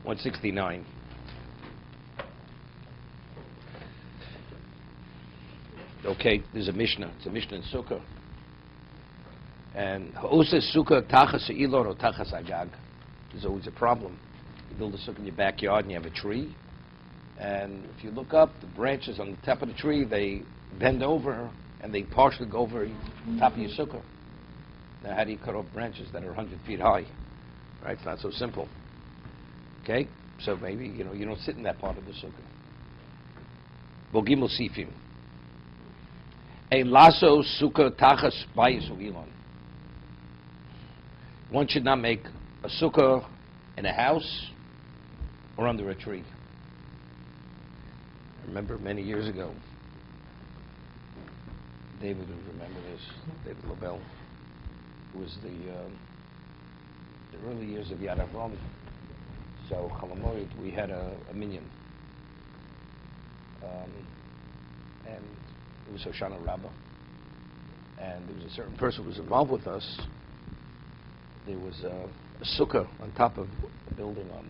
169. Okay, there's a Mishnah. It's a Mishnah in Sukkah. And ha'oseh sukkah tachas ha'ilon or tachas agag. There's always a problem. You build a sukkah in your backyard and you have a tree. And if you look up, the branches on the top of the tree, they bend over and they partially go over the top of your sukkah. Now, how do you cut off branches that are 100 feet high? Right? It's not so simple. Okay? So maybe, you don't sit in that part of the sukkah. Bogim Osifim. A lasso sukkah tachas bayis u'ilon. One should not make a sukkah in a house or under a tree. I remember many years ago, David would remember this, David LaBelle. It was the early years of Yad Avram. So, Chalamoid, we had a minyan. And it was Hoshana Rabbah. And there was a certain person who was involved with us. There was a sukkah on top of a building on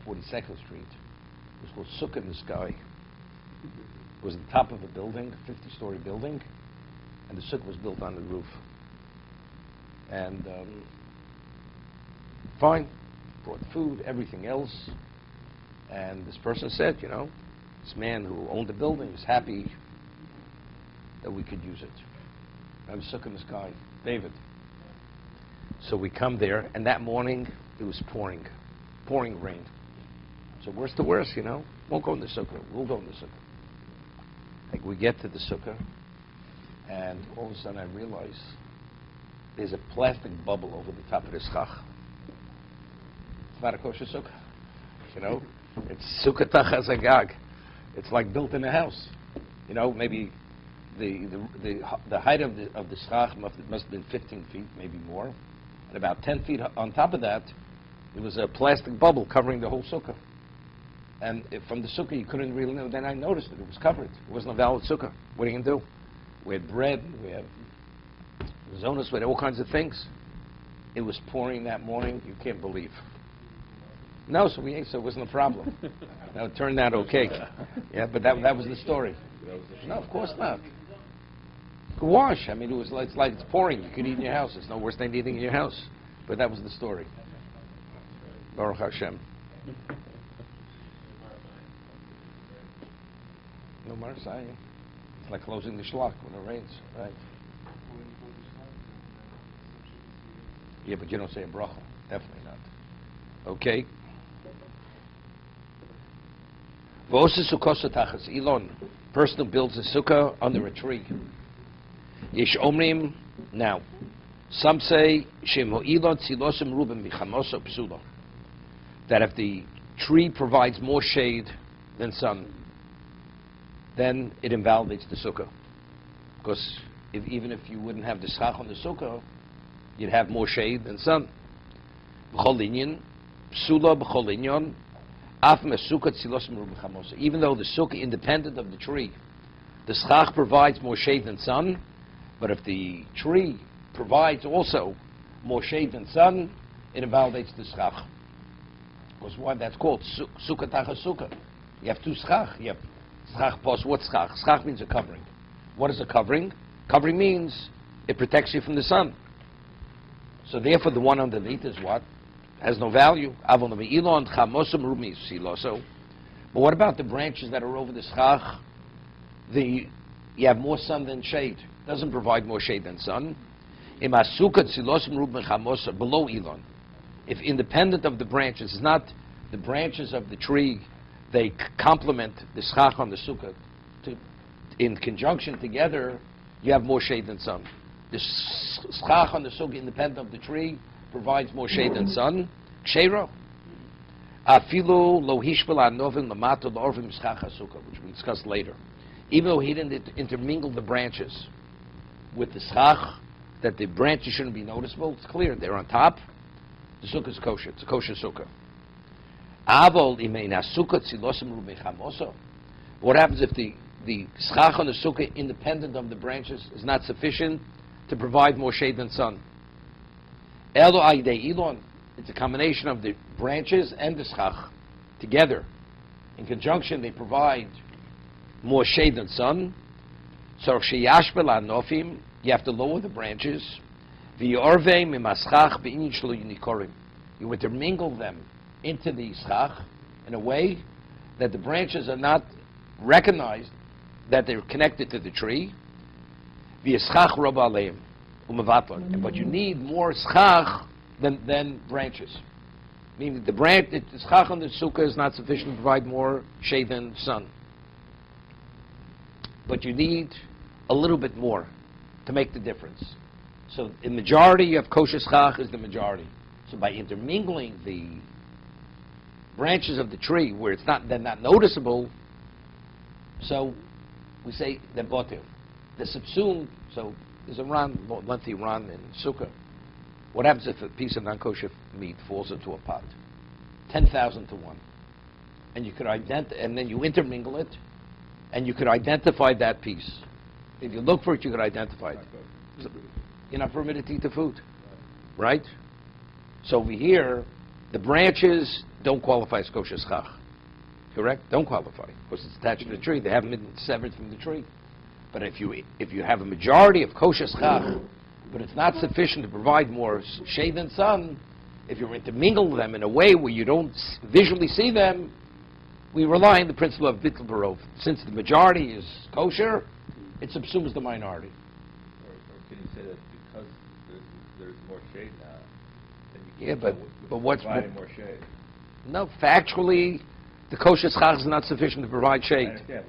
42nd Street. It was called Sukkah in the Sky. It was the top of a building, a 50-story building, and the sukkah was built on the roof. And fine, brought food, everything else. And this person said, this man who owned the building was happy that we could use it. I was sukkah in the sky, David. So we come there, and that morning it was pouring rain. So worst to worst, won't go in the sukkah. We'll go in the sukkah. Like we get to the sukkah, and all of a sudden I realize there's a plastic bubble over the top of the schach. It's not a kosher sukkah, It's sukkah tachas agag. It's like built in a house. Maybe the height of the schach must have been 15 feet, maybe more, and about 10 feet on top of that, there was a plastic bubble covering the whole sukkah. And from the sukkah, you couldn't really know. Then I noticed it was covered. It wasn't a valid sukkah. What are you going to do? We had bread, we had zonas, we had all kinds of things. It was pouring that morning. You can't believe. No, so we ate, so it wasn't a problem. Now, it turned out okay. Yeah, but that was the story. No, of course not. You could wash. I mean, it's like it's pouring. You could eat in your house. It's no worse than eating in your house. But that was the story. Baruch Hashem. No Marsai. It's like closing the shlach when it rains, right? Yeah, but you don't say a bracha. Definitely not. Okay. V'oseh sukkos tachas ilon. Person who builds a sukkah under a tree. Yesh omrim. Now, some say shem ho'ilon tzilosim ruben michamoso psulo. That if the tree provides more shade than sun, then it invalidates the sukkah. Because even if you wouldn't have the schach on the sukkah, you'd have more shade than sun. B'chol inyan, psula b'chol inyan, af mesukkah tzilosim ruben michamoso. Even though the sukkah, independent of the tree, the schach provides more shade than sun, but if the tree provides also more shade than sun, it invalidates the schach. Because why? That's called sukkah tachas sukkah. You have two schach. You have schach pos. What's schach? Schach means a covering. What is a covering? Covering means it protects you from the sun. So therefore, the one underneath is what? Has no value. But what about the branches that are over the schach? You have more sun than shade. Doesn't provide more shade than sun. Below ilon. If independent of the branches, it's not the branches of the tree, they complement the schach on the sukkah. In conjunction together, you have more shade than sun. The schach on the sukkah, independent of the tree, provides more shade than sun. Kshera. Afilu lo hishbel anovim lamato l'orvim schach sukkah, which we discussed later. Even though he didn't intermingle the branches with the schach, that the branches shouldn't be noticeable, it's clear they're on top. The sukkah is kosher. It's a kosher sukkah. What happens if the schach on the sukkah, independent of the branches, is not sufficient to provide more shade than sun? Elo aidei ilon. It's a combination of the branches and the schach together. In conjunction, they provide more shade than sun. So sheyashbel anofim, you have to lower the branches. V'yorvei mimaschach be'inin shelo yunikorim. You intermingle them into the schach in a way that the branches are not recognized that they're connected to the tree. V'yischach roba aleim u'mevatlon. But you need more schach than branches. Meaning the schach on the sukkah is not sufficient to provide more shade than sun. But you need a little bit more to make the difference. So in majority, you have kosher schach is the majority. So by intermingling the branches of the tree where they're not noticeable, so we say they're botil. The subsumed, so there's a lengthy run in sukkah. What happens if a piece of non-kosher meat falls into a pot? 10,000 to 1. And you could and then you intermingle it, and you could identify that piece. If you look for it, you could identify it. So you're not permitted to eat the food, right? So over here, the branches don't qualify as kosher schach, correct? Don't qualify because it's attached to the tree. They haven't been severed from the tree. But if you have a majority of kosher schach, but it's not sufficient to provide more shade than sun, if you intermingle them in a way where you don't visually see them, we rely on the principle of bittul barov. Since the majority is kosher, it subsumes the minority. Or can you say that because there's more shade now, then you Yeah, but what's providing more shade? No, factually, the kosher schach is not sufficient to provide shade. I understand,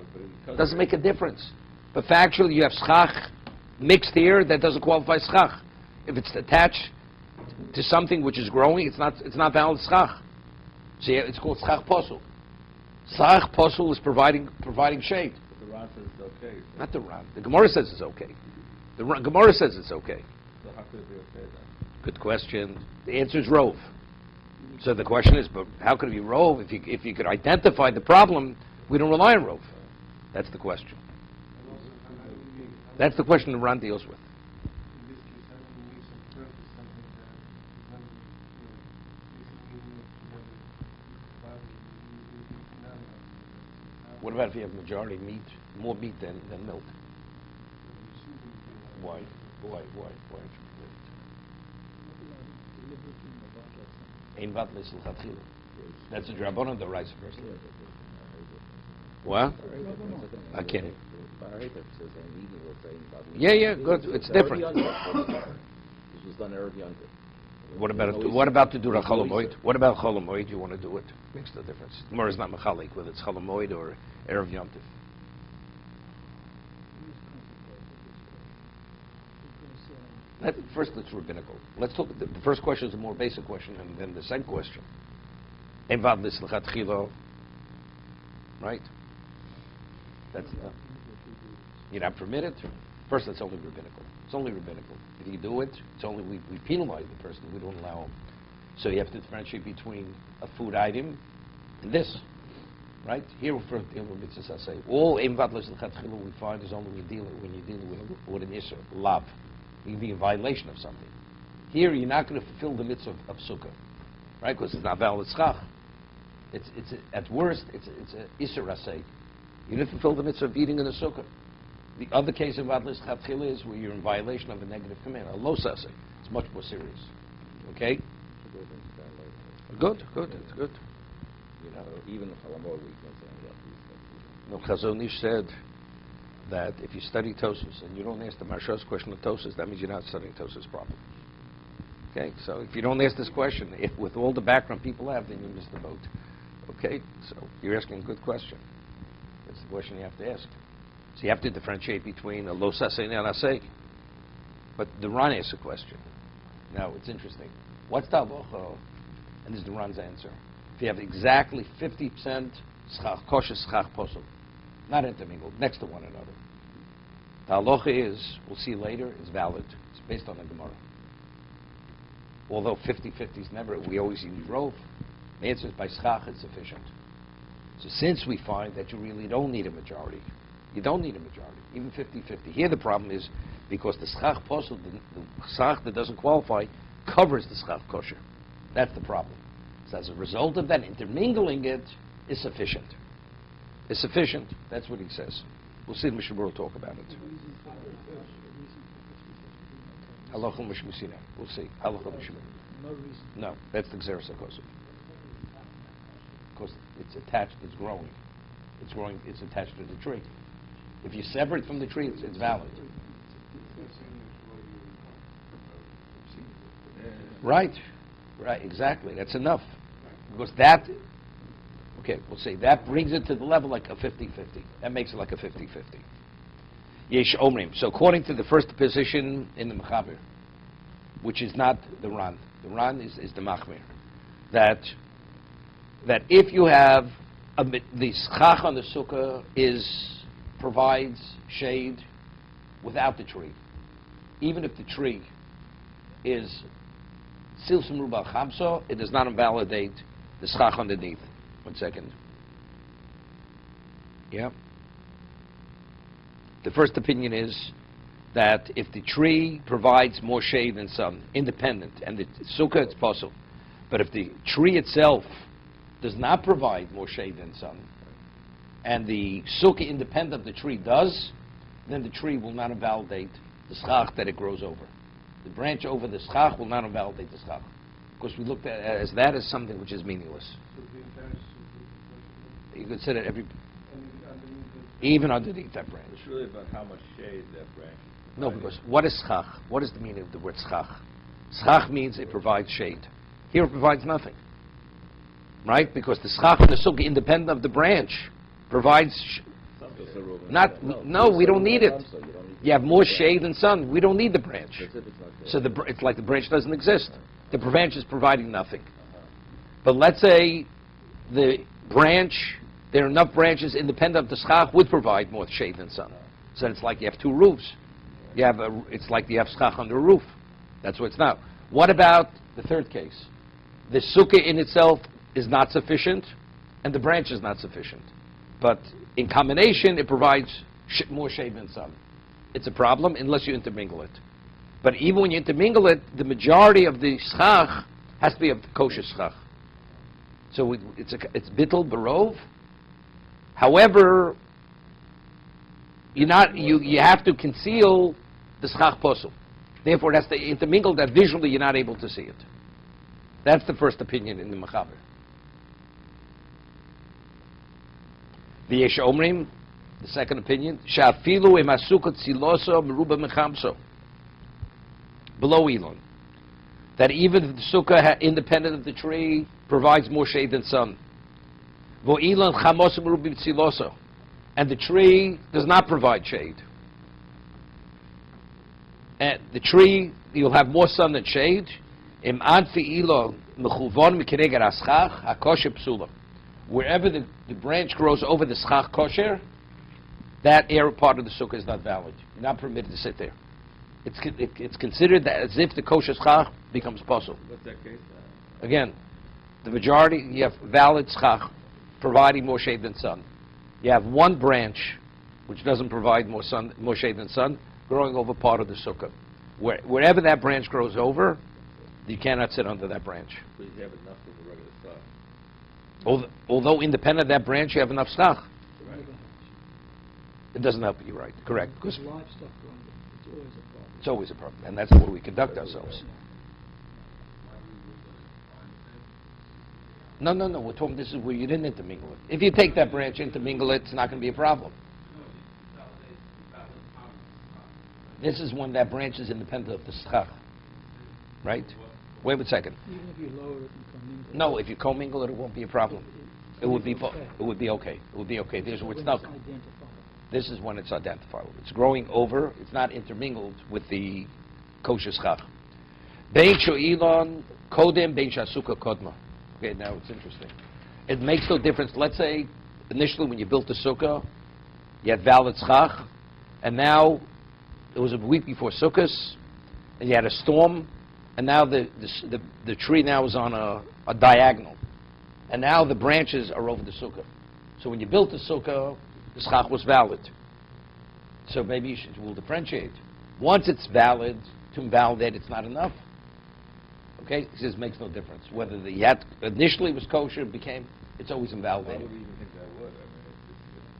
but It doesn't make a difference. But factually, you have schach mixed here that doesn't qualify as schach. If it's attached to something which is growing, it's not valid schach. So yeah, it's called schach posul. Schach posul is providing shade. But the Ran says it's okay. So Not the Ran. The Gemara says it's okay. The Gemara says it's okay. how could it be okay then? Good question. The answer is rove. So the question is, but how could it be rove if you could identify the problem? We don't rely on rove. That's the question. That's the question the Ran deals with. What about if you have majority meat, more meat than milk? Why? Ein vat l'isl chatchila. That's a drabonon, the rice first. What? I can't. Yeah, good. It's different. This was done Erev Yom Tov. What about to do a cholamoid? What about cholamoid? You want to do it? Makes no difference. Gemara is not mechalik whether it's cholamoid or Erev Yom Tov. First, it's rabbinical. Let's look at the first question is a more basic question, and then the second question. Evad l'slichat chilo, right? That's you're not permitted. First, that's only rabbinical. It's only rabbinical. If you do it, it's only we penalize the person. We don't allow him. So you have to differentiate between a food item and this, right? Here, we're dealing with mitzvahs. I say all evad l'slichat chilo we find is only when you're dealing with an isser, lav. You can be in violation of something. Here, you're not going to fulfill the mitzvah of sukkah, right? Because it's not valid schach. At worst, it's a isser asay. You didn't fulfill the mitzvah of eating in the sukkah. The other case of vadlis chatchila is where you're in violation of a negative command, a los asay. It's much more serious. Okay? Good. It's good. You know, even the Chalamor we can say about these things. No, Chazon Ish said that if you study Tosas and you don't ask the Marsha's question of Tosas, that means you're not studying Tosas properly. Okay, so if you don't ask this question, if with all the background people have, then you miss the boat. Okay, so you're asking a good question. That's the question you have to ask. So you have to differentiate between a lo sasei and a asei. But the Ran asks a question. Now, it's interesting. What's the halacha? And this is the Ran's answer. If you have exactly 50% schach, kosher schach posel, not intermingled, next to one another. The halacha is, we'll see later, is valid. It's based on the Gemara. Although 50-50 is never, we always use rove. The answer is by schach it's sufficient. So since we find that you really don't need a majority, you don't need a majority, even 50-50. Here the problem is, because the schach posel, the schach that doesn't qualify, covers the schach kosher. That's the problem. So as a result of that, intermingling it is sufficient. Is sufficient. That's what he says. We'll see Mishna Berura talk about it. Halacha Mishmusina. We'll see. Halacha Mishmusina. No, that's the Xeris HaKosov. Because it's attached, it's growing. It's growing, it's attached to the tree. If you sever it from the tree, it's valid. Right, exactly. That's enough. Because that, okay, we'll see. That brings it to the level like a 50-50. That makes it like a 50-50. Yesh Omrim. So according to the first position in the Mechaber, which is not the Ran. The Ran is the Machmir. That if you have the schach on the sukkah provides shade without the tree, even if the tree is silsum rubal chamso, it does not invalidate the schach underneath. 1 second. Yeah. The first opinion is that if the tree provides more shade than sun, independent, and the sukkah, it's possible. But if the tree itself does not provide more shade than sun, and the sukkah independent of the tree does, then the tree will not invalidate the schach that it grows over. The branch over the schach will not invalidate the schach. Because we looked at it as that as something which is meaningless. You consider even underneath that branch. It's really about how much shade that branch is. No, because what is schach? What is the meaning of the word schach? Schach means it provides shade. Here it provides nothing. Right? Because the schach and the sukkah, independent of the branch, provides... No, we don't need it. You have more shade than sun. We don't need the branch. So it's like the branch doesn't exist. The branch is providing nothing. But let's say the branch, there are enough branches independent of the schach would provide more shade than sun. So it's like you have two roofs. It's like you have schach on the roof. That's what it's now. What about the third case? The sukkah in itself is not sufficient, and the branch is not sufficient. But in combination, it provides more shade than sun. It's a problem unless you intermingle it. But even when you intermingle it, the majority of the schach has to be of kosher schach. So it's bittul barov. However, you have to conceal the schach posel. Therefore, it has to intermingle that visually you're not able to see it. That's the first opinion in the Mechaber. The Yesh Omrim, the second opinion, Shafilu emasukot siloso meruba mechamso. Below Elon. That even if the sukkah, independent of the tree, provides more shade than sun. Vo Elon chamos meruba siloso. And the tree does not provide shade. And the tree, you'll have more sun than shade. Wherever the branch grows over the schach kosher, that area part of the sukkah is not valid. You're not permitted to sit there. It's considered that as if the kosher schach becomes possible. What's that case? Again, the majority, you have valid schach providing more shade than sun. You have one branch which doesn't provide more shade than sun, growing over part of the sukkah. Wherever that branch grows over, you cannot sit under that branch. So you have enough of the regular schach. Although independent of that branch, you have enough schach. Right. It doesn't help you, right? Correct. Because livestock growing, it's always a problem. it's always a problem, and that's the way we conduct ourselves. No. We're talking. This is where you didn't intermingle it. If you take that branch, intermingle it, it's not going to be a problem. This is when that branch is independent of the schach, right? Wait a second. Even if you lower it and commingle it. No, if you commingle it, it won't be a problem. It would be okay. It would be okay. It would be okay. There's where it's not. This is when it's identifiable. It's growing over. It's not intermingled with the kosher schach. Bein sho'ilon kodem bein shasuka kodma. Okay, now it's interesting. It makes no difference. Let's say initially when you built the sukkah, you had valid schach, and now it was a week before Sukkot, and you had a storm, and now the tree now is on a diagonal, and now the branches are over the sukkah. So when you built the sukkah, the schach was valid. So maybe we'll differentiate. Once it's valid, to invalidate it's not enough. Okay? He says it makes no difference. Whether the yet initially was kosher, it's always Why invalidated. would we even think that would? I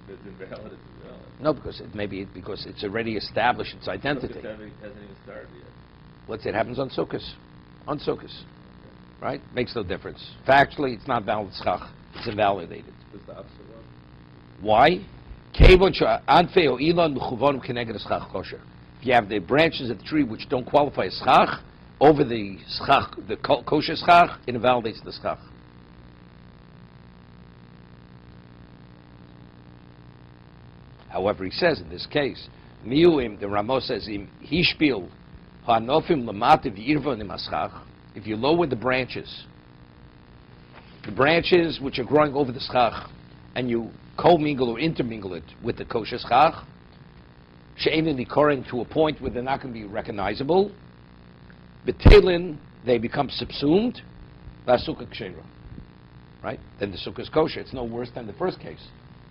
mean, it's invalid, it's invalid. No, because it's already established its identity. Sukkot hasn't even started yet. Let's say it happens on Sukkot. On Sukkot. Right? Makes no difference. Factually, it's not valid schach. It's invalidated. What's the opposite one? Why? If you have the branches of the tree which don't qualify as schach, over the schach, the kosher schach, it invalidates the schach. However, he says in this case, Miuim, the Ramos says, Hishpil, Hanofim Lamativ Yirvonim Aschach, if you lower the branches which are growing over the schach, and you co-mingle or intermingle it with the kosher schach, she'emin nikorin to a point where they're not going to be recognizable, betelin, they become subsumed, v'asukkah kshera. Right? Then the sukkah is kosher. It's no worse than the first case,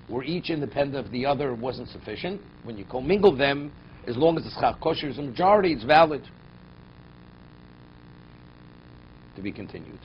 where each independent of the other wasn't sufficient. When you commingle them, as long as the schach kosher is a majority, it's valid. To be continued.